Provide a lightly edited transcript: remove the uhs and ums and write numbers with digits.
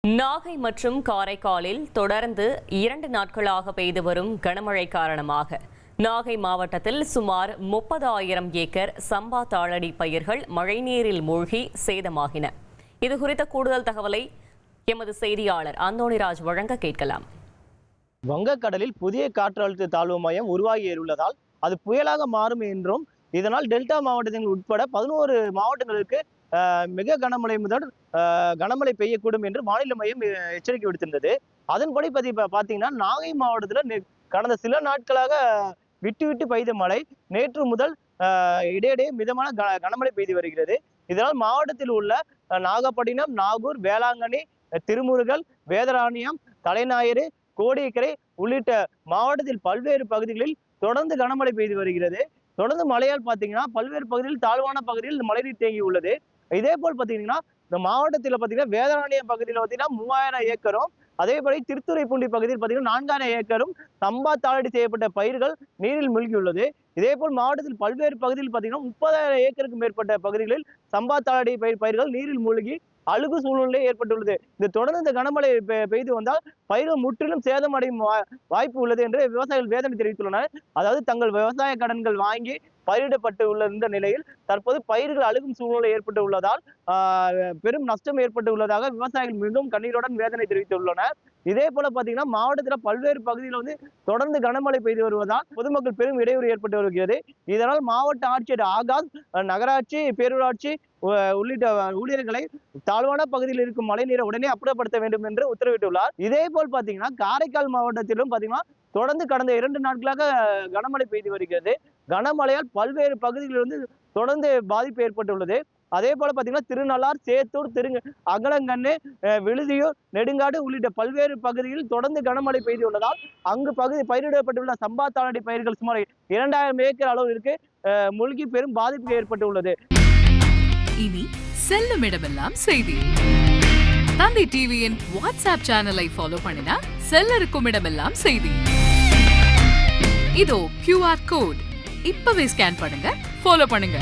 நாகை மற்றும் காரைக்காலில் தொடர்ந்து 2 நாட்களாக பெய்து வரும் கனமழை காரணமாக நாகை மாவட்டத்தில் சுமார் 30,000 ஏக்கர் சம்பா தாளடி பயிர்கள் மழைநீரில் மூழ்கி சேதமாகின. இதுகுறித்த கூடுதல் தகவலை எமது செய்தியாளர் அந்தோணிராஜ் வழங்க கேட்கலாம். வங்கக்கடலில் புதிய காற்றழுத்த தாழ்வு மையம் உருவாகியுள்ளதால் அது புயலாக மாறும் என்றும் இதனால் டெல்டா மாவட்டங்கள் உட்பட 11 மாவட்டங்களுக்கு மிக கனமழை முதல் கனமழை பெய்யக்கூடும் என்று வானிலை மையம் எச்சரிக்கை விடுத்திருந்தது. அதன்படி பார்த்தீங்கன்னா நாகை மாவட்டத்தில் கடந்த சில நாட்களாக விட்டு விட்டு பெய்த மழை நேற்று முதல் இடையிடையே மிதமான கனமழை பெய்து வருகிறது. இதனால் மாவட்டத்தில் உள்ள நாகப்பட்டினம், நாகூர், வேளாங்கண்ணி, திருமுருகல், வேதராணியம், தலைஞாயிறு, கோடியக்கரை உள்ளிட்ட மாவட்டத்தில் பல்வேறு பகுதிகளில் தொடர்ந்து கனமழை பெய்து வருகிறது. தொடர்ந்து மழையால் பார்த்தீங்கன்னா பல்வேறு பகுதிகளில் தாழ்வான பகுதியில் மழைநீர் தேங்கி உள்ளது. இதே போல் பார்த்தீங்கன்னா இந்த மாவட்டத்தில் பார்த்தீங்கன்னா வேதாரண்யம் பகுதியில் பார்த்தீங்கன்னா 3000 ஏக்கரும், அதேபடி திருத்துறைப்பூண்டி பகுதியில் பார்த்தீங்கன்னா 4000 ஏக்கரும் சம்பா தாளடி செய்யப்பட்ட பயிர்கள் நீரில் மூழ்கியுள்ளது. இதே போல் மாவட்டத்தில் பல்வேறு பகுதியில் பார்த்தீங்கன்னா 30,000 ஏக்கருக்கு மேற்பட்ட பகுதிகளில் சம்பா தாளடி பயிர்கள் நீரில் மூழ்கி அழுகு சூழ்நிலை ஏற்பட்டுள்ளது. இது தொடர்ந்து இந்த கனமழை பெய்து வந்தால் பயிர்கள் முற்றிலும் சேதமடையும் வாய்ப்பு உள்ளது என்று விவசாயிகள் வேதனை தெரிவித்துள்ளனர். அதாவது தங்கள் விவசாய கடன்கள் வாங்கி பயிரிடப்பட்டு உள்ள இந்த நிலையில் தற்போது பயிர்கள் அழுகும் சூழ்நிலை ஏற்பட்டு உள்ளதால் பெரும் நஷ்டம் ஏற்பட்டு உள்ளதாக விவசாயிகள் மிகவும் கண்ணீருடன் வேதனை தெரிவித்துள்ளனர். இதே போல பாத்தீங்கன்னா மாவட்டத்தில் பல்வேறு பகுதியில் தொடர்ந்து கனமழை பெய்து வருவதால் பொதுமக்கள் பெரும் இடையூறு ஏற்பட்டு வருகிறது. இதனால் மாவட்ட ஆட்சியர் ஆகாஷ் நகராட்சி, பேரூராட்சி உள்ளிட்ட ஊழியர்களை தாழ்வான பகுதியில் இருக்கும் மழைநீரை உடனே அப்புறப்படுத்த வேண்டும் என்று உத்தரவிட்டுள்ளார். இதே போல் பாத்தீங்கன்னா காரைக்கால் மாவட்டத்திலும் பாத்தீங்கன்னா தொடர்ந்து கடந்த 2 நாட்களாக கனமழை பெய்து வருகிறது. கனமழையால் பல்வேறு பகுதிகளிலிருந்து தொடர்ந்து பாதிப்பு ஏற்பட்டுள்ளது. அதே போல பாத்தீங்கன்னா திருநள்ளார், சேத்தூர், அகலங்கண்ணு, விழுதியூர், நெடுங்காடு உள்ளிட்ட பல்வேறு பகுதிகளில் தொடர்ந்து கனமழை பெய்துள்ளதால் அங்கு பயிரிடப்பட்டுள்ள சம்பா தாளடி பயிர்கள் சுமார் 2000 ஏக்கர் அளவிற்கு மூழ்கி பெரும் பாதிப்பு ஏற்பட்டுள்ளது. இனி செல்லும் இடமெல்லாம் செய்தி. தந்தை டிவியின் வாட்ஸ்அப் சேனலை ஃபாலோ பண்ணினா செல்ல இருக்கும் இடமெல்லாம் செய்தி. இதோ QR கோட் இப்பவே ஸ்கேன் பண்ணுங்க, ஃபாலோ பண்ணுங்க.